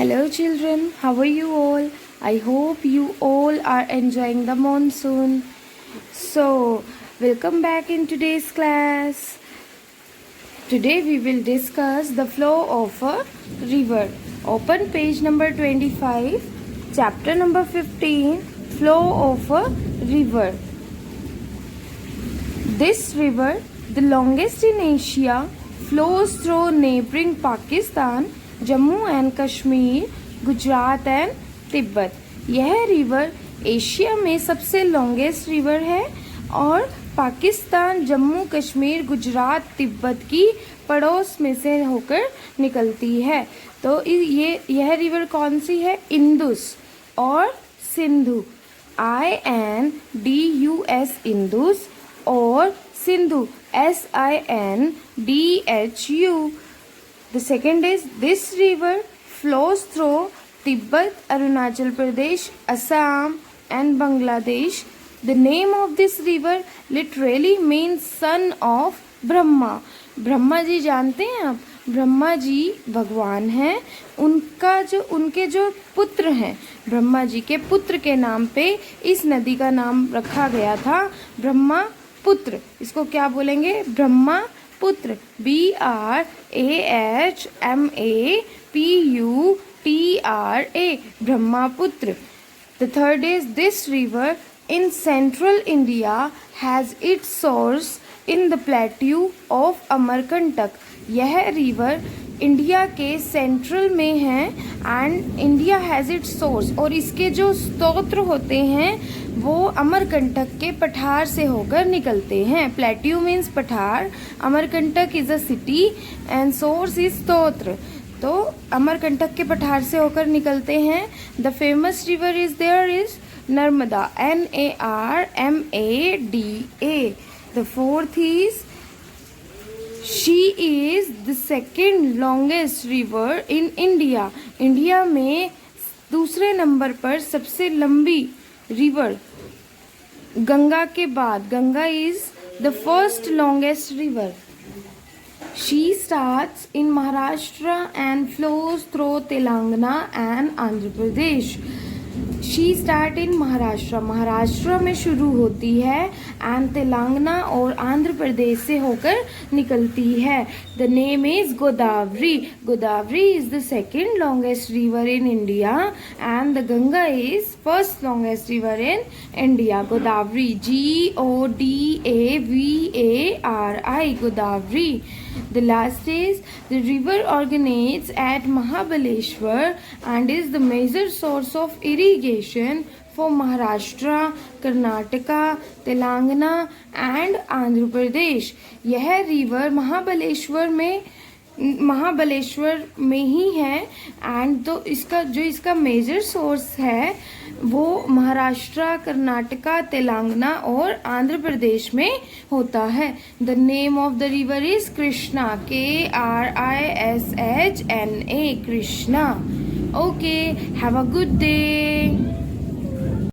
Hello children, how are you all? I hope you all are enjoying the monsoon. So, welcome back in today's class. Today we will discuss the flow of a river. Open page number 25, chapter number 15, flow of a river. This river, the longest in Asia, flows through neighboring Pakistan, Jammu and Kashmir, Gujarat and Tibet. यह river Asia में सबसे longest river है और पाकिस्तान, जम्मू कश्मीर, गुजरात, तिब्बत की पड़ोस में से होकर निकलती है। तो यह रिवर कौन सी है? इंदुस और सिंधु, INDUS, इंदुस, और Sindhu, SINDHU। The second is this river flows through Tibet, Arunachal Pradesh, Assam and Bangladesh. The name of this river literally means son of Brahma. Brahma ji जानते हैं आप? ब्रह्मा जी भगवान हैं, उनके जो पुत्र हैं, ब्रह्मा जी के पुत्र के नाम पे इस नदी का नाम रखा गया था, ब्रह्मा पुत्र। इसको क्या बोलेंगे? ब्रह्मा पुत्र, BRAHMAPUTRA, Brahmaputra. The third is this river in central India has its source in the plateau of Amarkantak. यह रिवर इंडिया के सेंट्रल में है and India has its source, और इसके जो स्तोत्र होते हैं वो अमरकंटक के पठार से होकर निकलते हैं। प्लेट्यू मीन्स पठार, Amarkantak is a city and source is स्तोत्र। तो अमरकंटक के पठार से होकर निकलते हैं। The famous river is there is Narmada, NARMADA। The fourth is she is the second longest river in India. India में दूसरे नंबर पर सबसे लंबी रिवर गंगा के बाद, Ganga is the first longest river. She starts in Maharashtra and flows through Telangana and Andhra Pradesh. She start in Maharashtra, Maharashtra में शुरू होती है एंड तेलंगाना और आंध्र प्रदेश से होकर निकलती है। The name is Godavari. Godavari is the second longest river in India and the Ganga is first longest river in India. Godavari, GODAVARI, Godavari. The last is the river originates at Mahabaleshwar and is the major source of irrigation for Maharashtra, Karnataka, Telangana and Andhra Pradesh. यह river Mahabaleshwar में ही है and तो इसका major source है वो महाराष्ट्र, कर्नाटका, तेलंगाना और आंध्र प्रदेश में होता है। The name of the river is Krishna, KRISHNA, Krishna. Okay, have a good day.